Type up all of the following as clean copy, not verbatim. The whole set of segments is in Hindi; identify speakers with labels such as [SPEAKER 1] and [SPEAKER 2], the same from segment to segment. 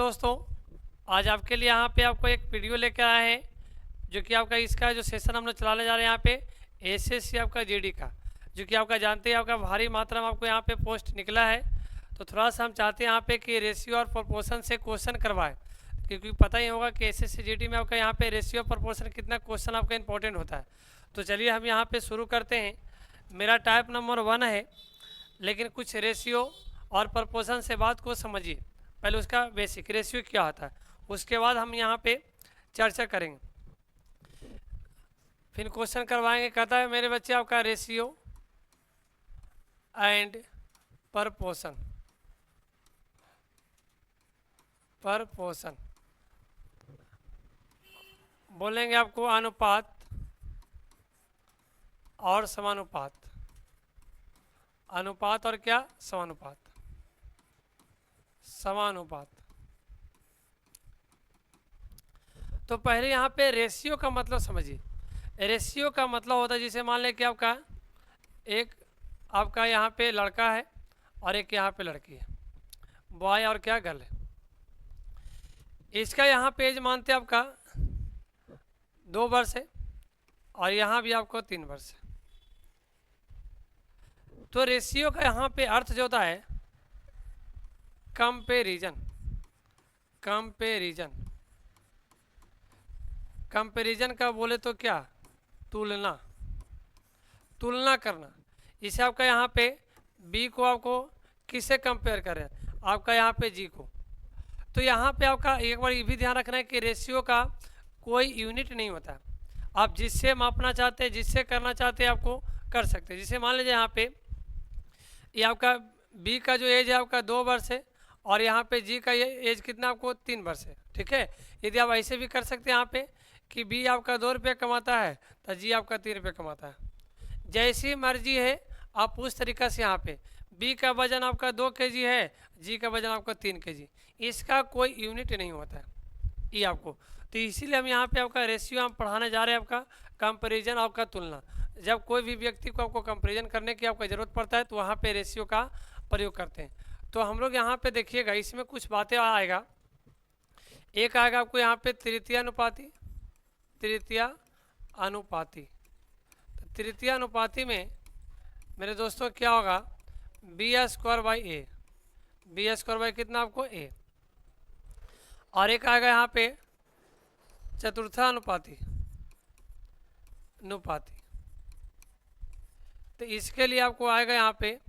[SPEAKER 1] दोस्तों, आज आपके लिए यहाँ पे आपको एक वीडियो लेकर आए हैं जो कि आपका इसका जो सेशन हम लोग चलाने जा रहे हैं यहाँ पे एसएससी आपका जीडी का, जो कि आपका जानते हैं आपका भारी मात्रा में आपको यहाँ पे पोस्ट निकला है। तो थोड़ा सा हम चाहते हैं यहाँ पे कि रेशियो और प्रोपोर्शन से क्वेश्चन करवाएं, क्योंकि पता ही होगा कि एसएससी जीडी में आपका यहाँ पे रेशियो और प्रोपोर्शन कितना क्वेश्चन आपका इंपॉर्टेंट होता है। तो चलिए हम यहाँ पे शुरू करते हैं। मेरा टाइप नंबर 1 है, लेकिन कुछ रेशियो और प्रोपोर्शन से बात को समझिए। पहले उसका बेसिक रेशियो क्या होता है, उसके बाद हम यहाँ पे चर्चा करेंगे, फिर क्वेश्चन करवाएंगे। कहता है मेरे बच्चे आपका रेशियो एंड प्रोपोर्शन बोलेंगे आपको अनुपात और समानुपात, अनुपात और क्या समानुपात, समानुपात। तो पहले यहाँ पे रेशियो का मतलब समझिए। रेशियो का मतलब होता है जिसे मान लें कि आपका एक आपका यहाँ पे लड़का है और एक यहाँ पे लड़की है, बॉय और क्या गर्ल है। इसका यहाँ पे एज मानते हैं आपका 2 वर्ष है और यहाँ भी आपको 3 वर्ष है। तो रेशियो का यहाँ पे अर्थ जो होता है कंपेरिजन। कंपेरिजन का बोले तो क्या, तुलना करना। इसे आपका यहाँ पे बी को आपको किससे कंपेयर कर रहे हैं, आपका यहाँ पे जी को। तो यहाँ पे आपका एक बार ये भी ध्यान रखना है कि रेशियो का कोई यूनिट नहीं होता। आप जिससे मापना चाहते हैं, जिससे करना चाहते हैं, आपको कर सकते हैं। जिसे मान लीजिए यहाँ पे ये आपका बी का जो एज है आपका 2 वर्ष है और यहाँ पे जी का ये एज कितना आपको 3 वर्ष है। ठीक है, यदि आप ऐसे भी कर सकते हैं यहाँ पे कि बी आपका 2 रुपये कमाता है तो जी आपका 3 रुपये कमाता है। जैसी मर्जी है आप उस तरीक़ा से यहाँ पे बी का वजन आपका 2 kg है, जी का वजन आपका 3 kg, इसका कोई यूनिट नहीं होता है ये आपको। तो इसीलिए हम यहाँ पे आपका रेशियो हम पढ़ाने जा रहे हैं, आपका कंपैरिजन, आपका तुलना। जब कोई भी व्यक्ति को आपको कंपैरिजन करने की आपको ज़रूरत पड़ता है तो वहाँ पे रेशियो का प्रयोग करते हैं। तो हम लोग यहाँ पे देखिएगा, इसमें कुछ बातें आएगा। एक आएगा आपको यहाँ पे तृतीय अनुपाती। तो तृतीय अनुपाती में मेरे दोस्तों क्या होगा, b² by A, b² by कितना आपको ए। और एक आएगा यहाँ पे चतुर्था अनुपाती। तो इसके लिए आपको आएगा यहाँ पे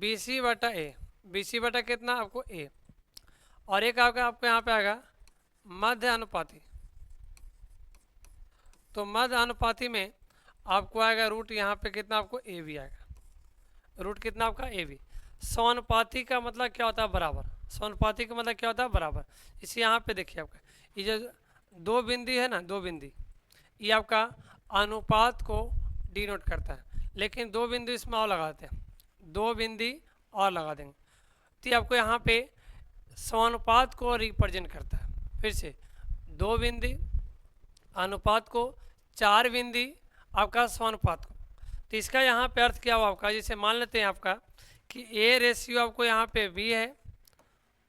[SPEAKER 1] BC बटा ए, BC बटा कितना आपको ए। और एक आएगा आपको यहाँ पे आएगा मध्य अनुपाती। तो मध्य अनुपाती में आपको आएगा रूट यहाँ पे कितना आपको ए भी आएगा, रूट कितना आपका ए भी। समानुपाती का मतलब क्या होता है, बराबर। समानुपाती का मतलब क्या होता है, बराबर। इसे यहाँ पे देखिए आपका ये जो 2 बिंदी है ना, 2 बिंदी, ये आपका अनुपात को डिनोट करता है। लेकिन 2 बिंदु इसमें और लगाते हैं, 2 बिंदी और लगा देंगे तो ये आपको यहाँ पे समानुपात को रिप्रेजेंट करता है। फिर से 2 बिंदी अनुपात को, 4 बिंदी आपका समानुपात को। तो इसका यहाँ पे अर्थ क्या हुआ आपका, जैसे मान लेते हैं आपका कि ए रेशियो आपको यहाँ पे बी है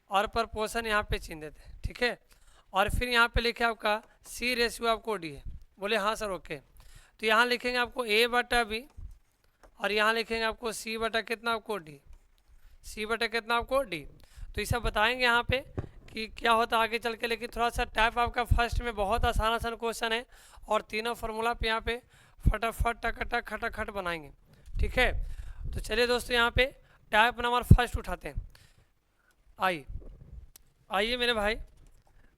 [SPEAKER 1] और प्रोपोर्शन यहाँ पे चिन्ह देते हैं। ठीक है, और फिर यहाँ पे लिखे आपका सी रेशियो आपको डी है। बोले हाँ सर ओके। तो यहाँ लिखेंगे आपको ए बटा बी और यहाँ लिखेंगे आपको सी बटा कितना आपको डी, सी बटा कितना आपको डी। तो ये सब बताएंगे यहाँ पे कि क्या होता है आगे चल के। लेकिन थोड़ा सा टाइप आपका फर्स्ट में बहुत आसान क्वेश्चन है और तीनों फार्मूला पे यहाँ पे फटाफट टकटक खटाखट बनाएंगे। ठीक है, तो चलिए दोस्तों यहाँ पे टाइप नंबर फर्स्ट उठाते हैं। आइए मेरे भाई,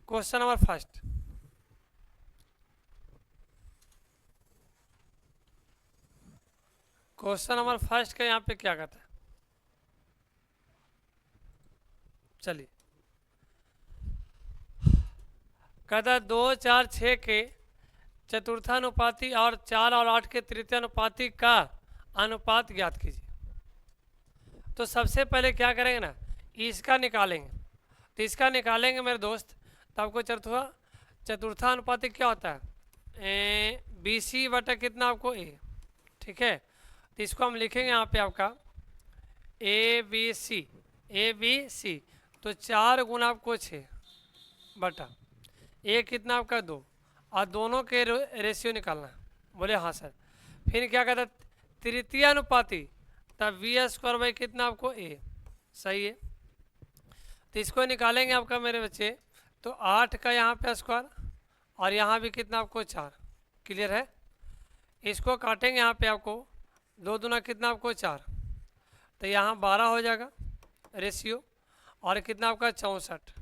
[SPEAKER 1] question number first. Question number first का यहाँ पे क्या कहता है, चलिए। कहता है 2, 4, 6 के चतुर्थानुपाती और 4 और 8 के तृतीयानुपाती का अनुपात ज्ञात कीजिए। तो सबसे पहले क्या करेंगे ना, इसका निकालेंगे। तो इसका निकालेंगे मेरे दोस्त, तो आपको चतुर्थानुपाती क्या होता है, BC बटा कितना आपको ए। ठीक है, तो इसको हम लिखेंगे यहाँ पे आपका ABC। तो तो 4 गुना आपको 6 बटा ए कितना आपका 2, और दोनों के रेशियो निकालना है। बोले हाँ सर। फिर क्या कहता है तृतीय अनुपाती, तब v² बाई कितना आपको a, सही है। तो इसको निकालेंगे आपका मेरे बच्चे, तो 8 का यहाँ पे स्क्वायर और यहाँ भी कितना आपको 4, क्लियर है। इसको काटेंगे यहाँ पे आपको 2 दूना कितना आपको 4, तो यहाँ 12 हो जाएगा रेशियो, और कितना आपका 64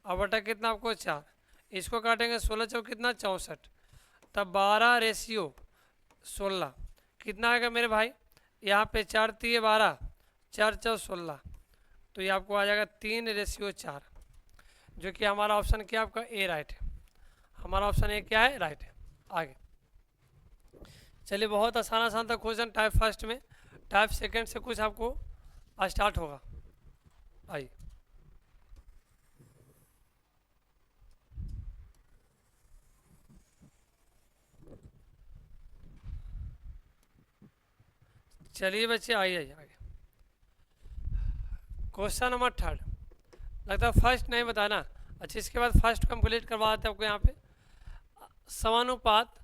[SPEAKER 1] और बटा कितना आपको 4, इसको काटेंगे 16 चौक कितना 64, तब 12 रेशियो 16 कितना आएगा मेरे भाई, यहाँ पे 4 3 12, 4 4 16, तो ये आपको आ जाएगा 3 रेशियो 4, जो कि हमारा ऑप्शन क्या आपका ए राइट है। हमारा ऑप्शन ए क्या है, राइट है। आगे चलिए, बहुत आसान आसान था क्वेश्चन टाइप फर्स्ट में। टाइप सेकंड से कुछ आपको स्टार्ट होगा। आइए चलिए बच्चे, आइए आइए क्वेश्चन नंबर 3। लगता है फर्स्ट नहीं बताना। अच्छा, इसके बाद फर्स्ट कंप्लीट करवा देते हैं आपको। यहाँ पे समानुपात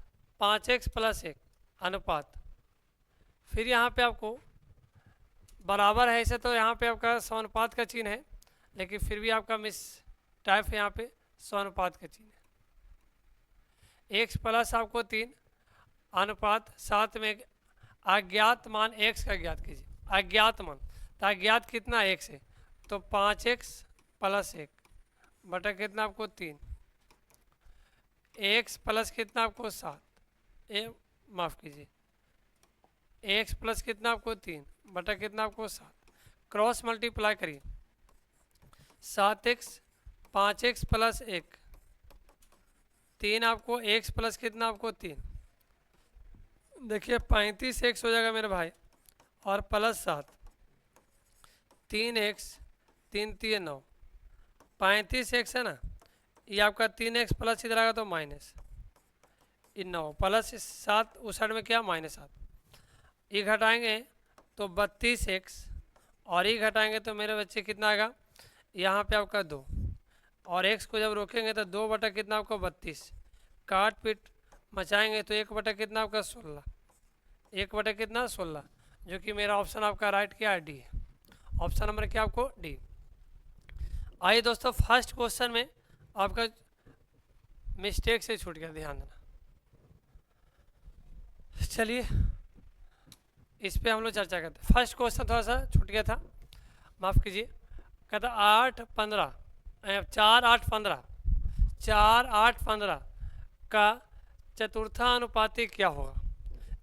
[SPEAKER 1] 5x + 1 अनुपात, फिर यहाँ पे आपको बराबर है ऐसे, तो यहाँ पे आपका समानुपात का चिन्ह है, लेकिन फिर भी आपका मिस टाइप है, यहाँ पे समानुपात का चिन्ह है। x प्लस आपको 3 अनुपात 7 में अज्ञात मान x का ज्ञात कीजिए। अज्ञात मान, तो अज्ञात कितना x है, तो 5x + 1 बटा कितना आपको 3, x प्लस कितना आपको 7, माफ़ कीजिए, x प्लस कितना आपको 3 बटा कितना आपको 7, क्रॉस मल्टीप्लाई करिए, 7x 5x + 1 3 आपको x प्लस कितना आपको 3, देखिए 35x हो जाएगा मेरे भाई, और प्लस 7 3x 3 3 9, 35x है ना, ये आपका 3x प्लस इधर आएगा तो माइनस 9 प्लस 7 उस साइड में क्या -7, ये घटाएंगे तो 32x, और ये घटाएंगे तो मेरे बच्चे कितना आएगा, यहाँ पे आपका 2, और x को जब रोकेंगे तो 2 बटा कितना आपको 32, काट पीट मचाएंगे तो 1 बटा कितना आपका 16, 1 बटा कितना 16, जो कि मेरा ऑप्शन आपका राइट क्या है, डी है। ऑप्शन नंबर क्या आपको, डी। आइए दोस्तों, फर्स्ट क्वेश्चन में आपका मिस्टेक से छूट गया, ध्यान देना। चलिए इस पे हम लोग चर्चा करते हैं। फर्स्ट क्वेश्चन थोड़ा सा छूट गया था, माफ़ कीजिए। कहता 8 15 4 8 15 4 8 15 का चतुर्था अनुपाती क्या होगा।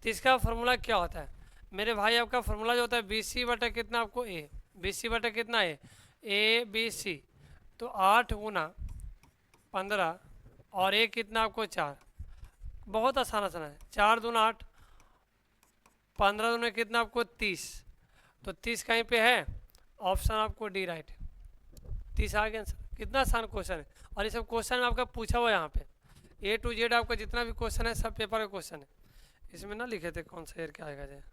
[SPEAKER 1] तो इसका फॉर्मूला क्या होता है मेरे भाई, आपका फॉर्मूला जो होता है BC बटा कितना आपको A, BC बटा कितना A B C, तो 8 गुना 15 और A कितना आपको 4, बहुत आसान आसान है। 4 दूना 8, 15 दूना कितना आपको 30, तो 30 कहीं पे है, ऑप्शन आपको डी राइट है। 30 आ गया आंसर। कितना आसान क्वेश्चन है, और ये सब क्वेश्चन में आपका पूछा हुआ है यहाँ पे A to Z आपका जितना भी क्वेश्चन है सब पेपर का क्वेश्चन है। इसमें ना लिखे थे कौन सा ईयर क्या आएगा जाए।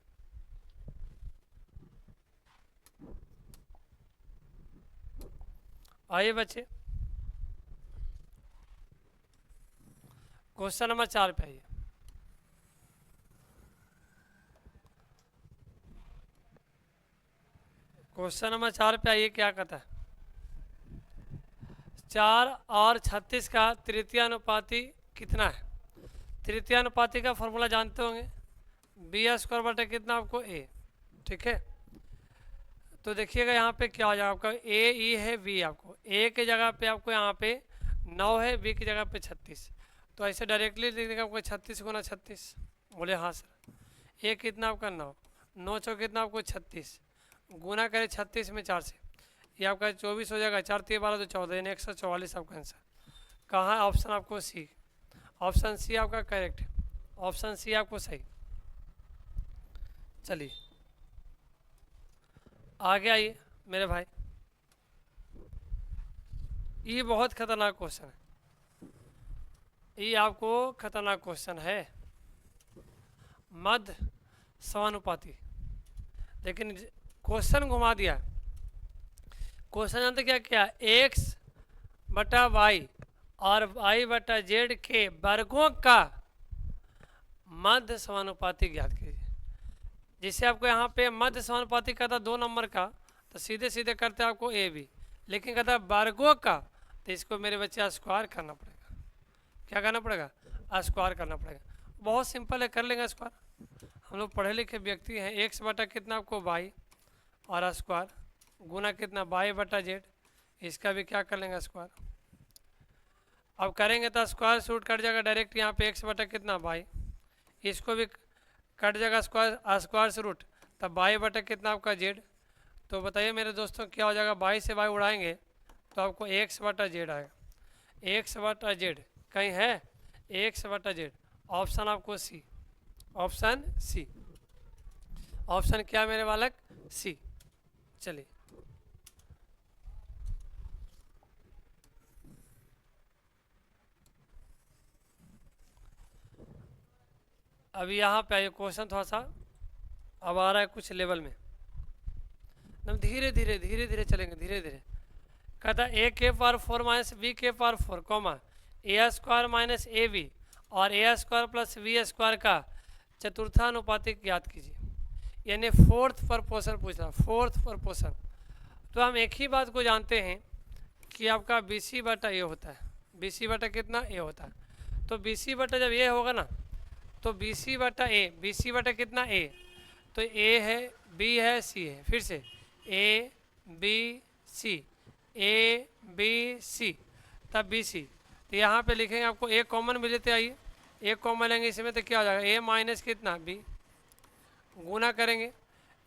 [SPEAKER 1] आइए बच्चे, क्वेश्चन नंबर 4 पे आइए। क्वेश्चन नंबर 4 पे आइए, क्या कहता है, 4 और 36 का तृतीय अनुपाती कितना है। तृतीय अनुपाती का फॉर्मूला जानते होंगे, B² बटा कितना आपको A, ठीक है। तो देखिएगा यहाँ पे क्या हो जाएगा आपका, A E है, B आपको A की जगह पे आपको यहाँ पे 9 है, B की जगह पे 36, तो ऐसे डायरेक्टली लिख देगा आपको 36 गुना 36। बोले हाँ सर। A कितना आपका 9, 9 चौक कितना आपको 36, गुना करे 36 में 4 से, ये आपका 24 हो जाएगा, 4 3 12 तो 14, यानी 144 आपका आंसर। कहाँ है ऑप्शन आपको सी, ऑप्शन सी आपका करेक्ट है, ऑप्शन सी आपको सही। चलिए आगे आइए मेरे भाई, ये बहुत खतरनाक क्वेश्चन है, ये आपको खतरनाक क्वेश्चन है। मध्य समानुपाती, लेकिन क्वेश्चन घुमा दिया। क्वेश्चन जानते क्या क्या, एक्स बटा वाई और वाई बटा जेड के वर्गों का मध्य समानुपाती ज्ञात कीजिए। जिससे आपको यहाँ पे मध्य समानुपाती कहता 2 नंबर का, तो सीधे सीधे करते आपको ए बी, लेकिन कहता वर्गों का, तो इसको मेरे बच्चे स्क्वायर करना पड़ेगा। क्या करना पड़ेगा? स्क्वायर करना पड़ेगा। बहुत सिंपल है, कर लेंगे स्क्वायर। हम लोग पढ़े लिखे व्यक्ति हैं। एक्स बटा कितना आपको वाई और स्क्वायर गुना कितना वाई बटा जेड, इसका भी क्या कर लेंगे स्क्वायर। अब करेंगे तो स्क्वायर रूट कट जाएगा डायरेक्ट, यहाँ पे एक्स बटा कितना वाई, इसको भी कट जाएगा स्क्वायर से रूट, तब वाई बटा कितना आपका जेड। तो बताइए मेरे दोस्तों क्या हो जाएगा, वाई से वाई उड़ाएंगे तो आपको एक्स बटा जेड आएगा। एक्स बटा जेड कहीं है, एक्स बटा जेड, ऑप्शन आपको सी, ऑप्शन सी, ऑप्शन क्या मेरे बालक, सी। चलिए अभी यहाँ पे आइए, क्वेश्चन थोड़ा सा अब आ रहा है कुछ लेवल में, हम धीरे धीरे धीरे धीरे चलेंगे, धीरे धीरे। कहता ए के पावर 4 माइनस बी के power 4 comma a square minus a b और ए स्क्वायर प्लस बी स्क्वायर का चतुर्थानुपातिक ज्ञात कीजिए। यानी फोर्थ प्रपोर्शन पूछ रहा, फोर्थ प्रपोर्शन। तो हम एक ही बात को जानते हैं कि आपका बी सी बटा ए होता है, बी सी बटा कितना ए होता है। तो बी सी बटा जब ए होगा ना, तो बी सी बटा ए, बी सी बटा कितना ए, तो ए है, बी है, सी है, फिर से A B C, A B C, तब बी सी। तो यहाँ पे लिखेंगे, आपको ए कॉमन मिले थे, आइए ए कॉमन लेंगे इसमें, तो क्या हो जाएगा ए माइनस कितना बी, गुना करेंगे,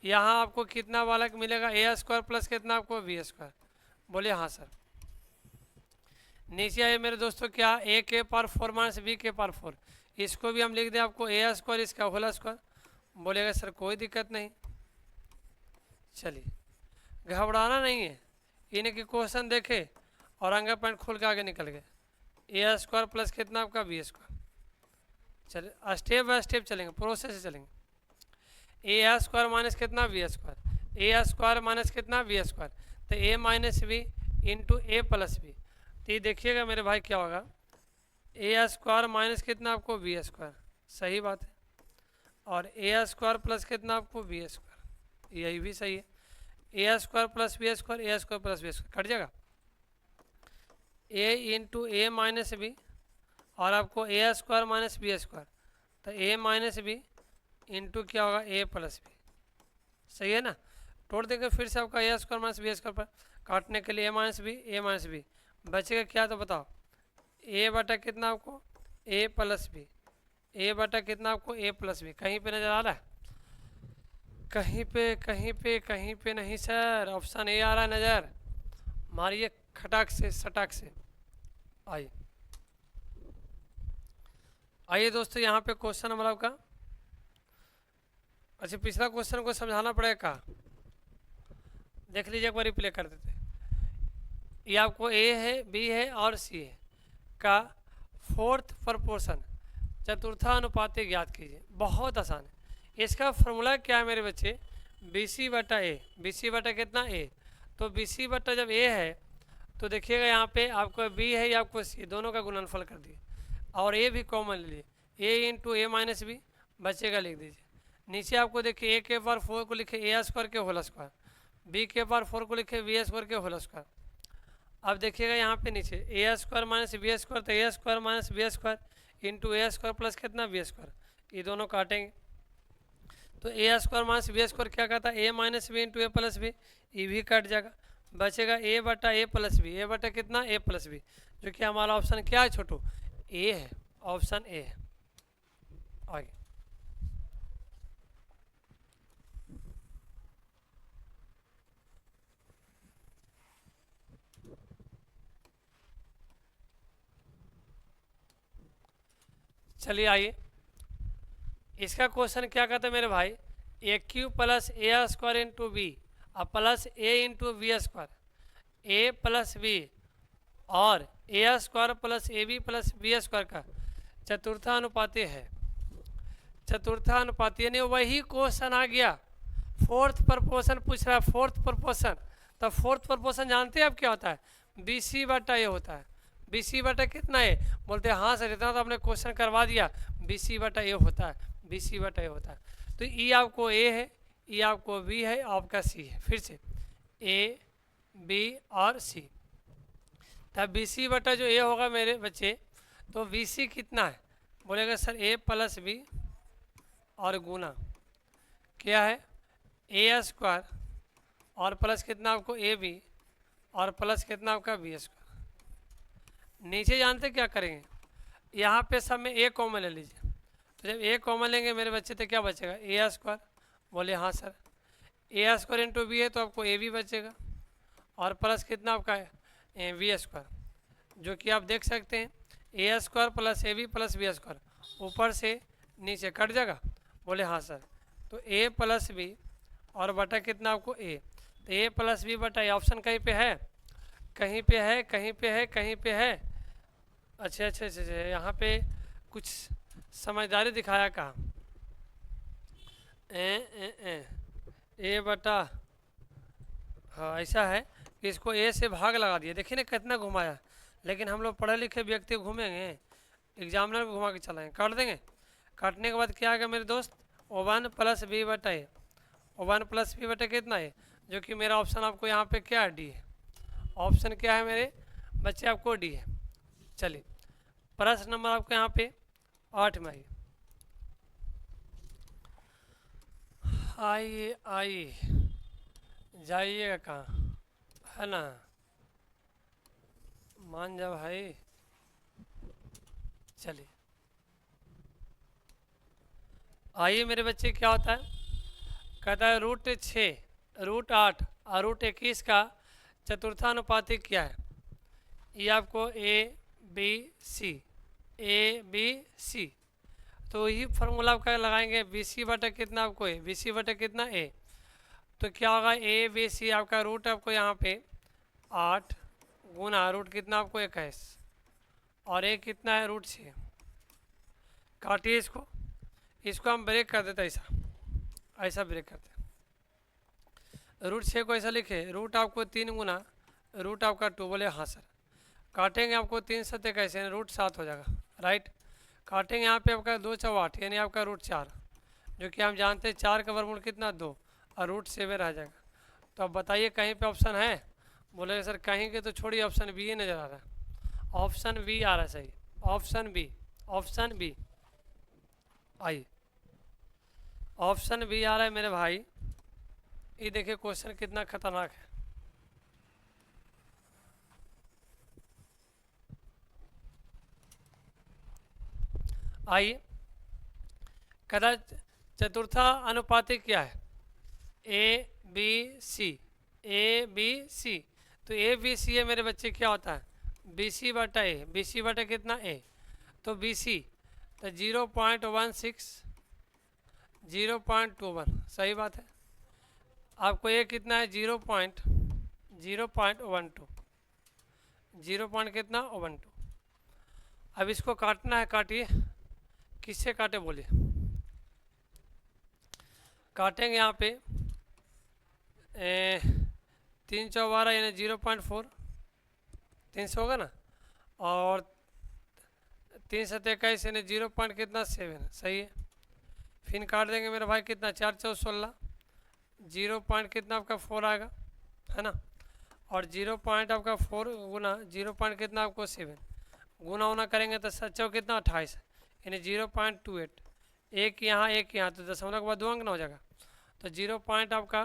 [SPEAKER 1] यहाँ आपको कितना बालक मिलेगा ए स्क्वायर प्लस कितना आपको बी स्क्वायर। बोले हाँ सर। नीचे आइए मेरे दोस्तों, क्या ए के पावर 4 माइनस बी के पावर 4, इसको भी हम लिख दें आपको ए स्क्वायर इसका होल स्क्वायर। बोलेगा सर कोई दिक्कत नहीं। चलिए घबराना नहीं है, इनके क्वेश्चन देखे और अंगा पैंट खोल के आगे निकल गए। ए स्क्वायर प्लस कितना आपका बी स्क्वायर। चलिए स्टेप बाय स्टेप चलेंगे, प्रोसेस से चलेंगे। ए स्क्वायर माइनस कितना B square, A square minus कितना बी स्क्वायर, तो A minus B into A plus B. तो ये देखिएगा मेरे भाई क्या होगा, ए स्क्वायर माइनस कितना आपको बी स्क्वायर, सही बात है, और ए स्क्वायर प्लस कितना आपको बी स्क्वायर, यही भी सही है। A square plus B square, A square plus B square cut जाएगा, A into A minus B और आपको A square minus B square, तो ए माइनस बी इंटू क्या होगा ए प्लस बी, सही है ना। तोड़ देंगे फिर से आपका ए स्क्वायर माइनस बी स्क्वायर पर, काटने के लिए ए माइनस बी बचेगा क्या, तो बताओ ए बटा कितना आपको ए प्लस बी, ए बटा कितना आपको ए प्लस बी। कहीं पे नज़र आ रहा है, कहीं पे कहीं पे कहीं पे नहीं सर, ऑप्शन ए आ रहा है नज़र, मारिए खटाक से सटाक से। आइए आइए दोस्तों, यहाँ पे क्वेश्चन नंबर आपका, अच्छा पिछला क्वेश्चन को समझाना पड़ेगा, देख लीजिए एक बार रिप्ले कर देते। ये आपको ए है, बी है और सी है का फोर्थ प्रपोर्शन चतुर्थानुपाती ज्ञात कीजिए। बहुत आसान है, इसका फॉर्मूला क्या है मेरे बच्चे, बी सी बटा ए, बी सी बटा कितना ए, तो बी सी बटा जब ए है तो देखिएगा यहाँ पे आपको बी है या आपको सी, दोनों का गुणनफल कर दिए और ए भी कॉमन ले लिए, ए इंटू ए माइनस बी बचेगा, लिख दीजिए। नीचे आपको देखिए ए के पावर 4 को लिखे ए स्क्वायर के होल स्क्वायर, बी के पावर 4 को लिखे बी स्क्वायर के होल स्क्वायर। अब देखिएगा यहाँ पे नीचे A square minus B square, तो A square minus B square into A square plus कितना बी स्क्वायर, ये दोनों काटेंगे तो A square minus B square क्या कहता है A minus B into A plus B, ये भी कट जाएगा, बचेगा ए बटा ए प्लस बी, ए बटा कितना ए प्लस बी, जो कि हमारा ऑप्शन क्या है छोटू, ए है, ऑप्शन ए है। आगे चलिए आइए, इसका क्वेश्चन क्या कहता है मेरे भाई, A Q plus A square into B और plus A into B square, A plus B और ए square plus A B plus B square का चतुर्थानुपाती है। चतुर्थानुपाती यानी वही क्वेश्चन आ गया, फोर्थ प्रपोर्शन पूछ रहा है, फोर्थ प्रपोर्शन तो फोर्थ प्रपोर्शन जानते हैं आप क्या होता है? बी सी बटा ए होता है। बी सी बटा कितना ए? बोलते हैं हाँ सर इतना तो आपने क्वेश्चन करवा दिया, बी सी बटा ए होता है, बी सी बटा ए होता है। तो ई आपको ए है, ई आपको बी है, आपका सी है। फिर से ए बी और सी, तब बी सी बटा जो ए होगा मेरे बच्चे, तो बी सी कितना है? बोलेगा सर ए प्लस बी और गुना क्या है ए स्क्वायर और प्लस कितना आपको ए बी और प्लस कितना आपका बी स्क्वायर। नीचे जानते क्या करेंगे, यहाँ पे सब में ए कॉमन ले लीजिए। तो जब ए कॉमन लेंगे मेरे बच्चे तो क्या बचेगा? ए स्क्वायर। बोले हाँ सर, ए स्क्वायर इंटू बी है तो आपको ए बी बचेगा और प्लस कितना आपका है बी स्क्वायर, जो कि आप देख सकते हैं A square plus A B plus B square ऊपर से नीचे कट जाएगा। बोले हाँ सर, तो ए प्लस बी और बटा कितना आपको ए, तो ए प्लस बी बटा ए ऑप्शन कहीं पे है, कहीं पे है, कहीं पे है, कहीं पे है। अच्छा अच्छा अच्छा अच्छा, यहाँ पे कुछ समझदारी दिखाया कहाँ, ए बटा, हाँ ऐसा है कि इसको ए से भाग लगा दिया। देखिए ना कितना घुमाया, लेकिन हम लोग पढ़े लिखे व्यक्ति घूमेंगे, एग्जामिनर को घुमा के चलाएंगे, काट देंगे। काटने के बाद क्या आएगा मेरे दोस्त? ओ वन प्लस बी बटा ए, ओ वन प्लस बी बटा कितना है, जो कि मेरा ऑप्शन आपको यहाँ पे क्या है? डी है। ऑप्शन क्या है मेरे बच्चे? आपको डी है। चलिए प्रश्न नंबर आपको यहाँ पे 8 में आइए आइए जाइएगा कहाँ, है ना, मान जा भाई। चलिए आइए मेरे बच्चे, क्या होता है? कहता है रूट 6, रूट 8 और रूट 21 का चतुर्थानुपातिक क्या है? ये आपको A B C, A B C, तो यही फार्मूला आपका लगाएंगे। बी सी बटा कितना आपको ए, बी सी बटा कितना ए, तो क्या होगा ए बी सी आपका रूट आपको यहाँ पे 8 गुना रूट कितना आपको 21 और ए कितना है रूट 6। काटिए इसको, इसको हम ब्रेक कर देते, ऐसा ऐसा ब्रेक करते हैं। रूट 6 को ऐसा लिखे, रूट आपको 3 गुना रूट आपका 2। बोले हाँ सर, काटेंगे आपको 3 सत्य कैसे, रूट 7 हो जाएगा, राइट। काटेंगे यहाँ पे आपका 2 चौ 8 यानी आपका रूट 4, जो कि हम जानते हैं 4 का वर्गमूल कितना 2 और रूट 7 रह जाएगा। तो अब बताइए कहीं पे ऑप्शन है? बोले सर कहीं के तो छोड़िए, ऑप्शन बी ही नज़र आ रहा है, ऑप्शन बी आ रहा है सही, ऑप्शन बी, ऑप्शन बी। आइए ऑप्शन बी आ रहा है मेरे भाई। ये देखिए क्वेश्चन कितना खतरनाक है। आइए कहता चतुर्था अनुपातिक क्या है? A B C, A B C, तो ए बी सी है मेरे बच्चे, क्या होता है? बी सी बटा ए, बी सी बटा कितना ए, तो बी सी तो 0.16, 0.21, सही बात है। आपको ये कितना है? 0.12, 0 पॉइंट कितना 12। अब इसको काटना है, काटिए। किससे काटे बोलिए? काटेंगे यहाँ पे 3 चौ 12 यानी 0.4, 300 होगा ना, और 3 सत्य 21 यानी 0 पॉइंट कितना 7, सही है। फिर काट देंगे मेरे भाई कितना 4 चौ 16, 0 पॉइंट कितना आपका 4 आएगा, है ना, और 0 पॉइंट आपका 4 गुना 0 पॉइंट कितना आपको 7, गुना होना करेंगे तो 7 चौ कितना 28 यानी 0.28, एक यहाँ एक यहाँ, तो दशमलव के बाद 2 अंक ना हो जाएगा, तो 0 पॉइंट आपका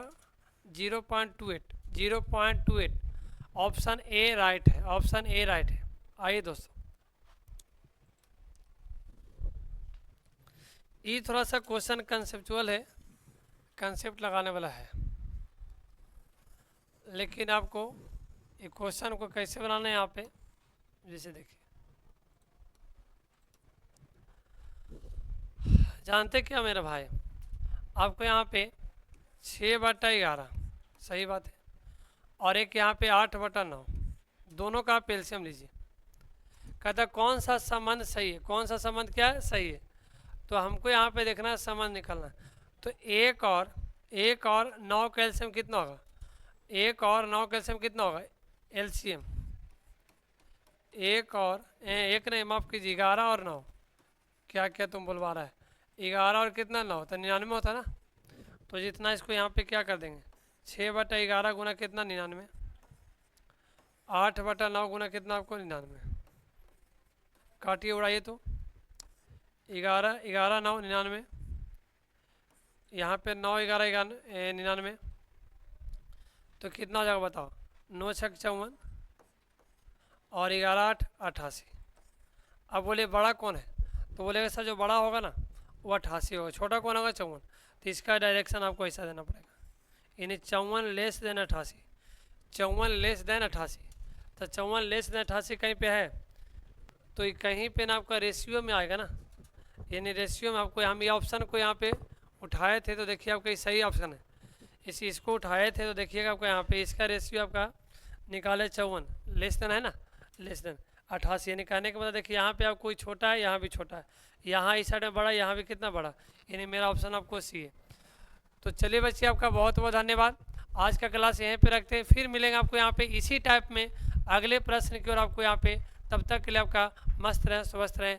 [SPEAKER 1] 0.28, 0.28 ऑप्शन ए राइट है, ऑप्शन ए राइट है। आइए दोस्तों, ये थोड़ा सा क्वेश्चन कंसेप्चुअल है, कंसेप्ट लगाने वाला है, लेकिन आपको ये क्वेश्चन को कैसे बनाना है यहाँ पे, जैसे देखिए, जानते क्या मेरे भाई, आपको यहाँ पे 6/11 सही बात है, और एक यहाँ पे 8/9, दोनों का आप एलसीएम लीजिए। कहता कौन सा संबंध सही है, कौन सा संबंध क्या है सही है, तो हमको यहाँ पे देखना है संबंध निकालना है। तो 1 और 9 का एलसीएम कितना होगा? 1 और 9 का एलसीएम कितना होगा? एलसीएम 1 और 1 नहीं, माफ़ कीजिए, 11 और 9, क्या क्या तुम बुलवा रहा है, 11 और कितना 9, तो 99 होता ना। तो जितना इसको यहाँ पे क्या कर देंगे, 6/11 गुना कितना 99, 8/9 गुना कितना आपको 99, काटिए उड़ाइए तो 11 11 9 99, यहाँ पे 9 11 99, तो कितना हो जाएगा बताओ, 9 छक 54 और 11 8 88। अब बोले बड़ा कौन है, तो बोलेगा सर जो बड़ा होगा ना वो 88 होगा, छोटा कौन होगा 54। तो इसका डायरेक्शन आपको ऐसा देना पड़ेगा, यानी 54 लेस देन 88, 54 लेस देन 88। तो 54 लेस देन 88 कहीं पे है, तो ये कहीं पे ना आपका रेशियो में आएगा ना, यानी रेशियो में आपको, हम ये ऑप्शन को यहाँ पे उठाए थे तो देखिए आपका सही ऑप्शन है, इसको उठाए थे तो देखिएगा आपको यहाँ पे इसका रेशियो आपका निकाले 54 लेस देन है ना, लेस देन 88, यानी कहने का मतलब देखिए यहाँ पे आप कोई छोटा है, यहाँ भी छोटा है, यहाँ इस साइड में बड़ा, यहाँ भी कितना बड़ा, यानी मेरा ऑप्शन आपको सी है। तो चलिए बच्चे आपका बहुत बहुत धन्यवाद, आज का क्लास यहीं पे रखते हैं, फिर मिलेंगे आपको यहाँ पे इसी टाइप में अगले प्रश्न की ओर आपको यहाँ पे, तब तक के लिए आपका मस्त रहें, स्वस्थ रहें।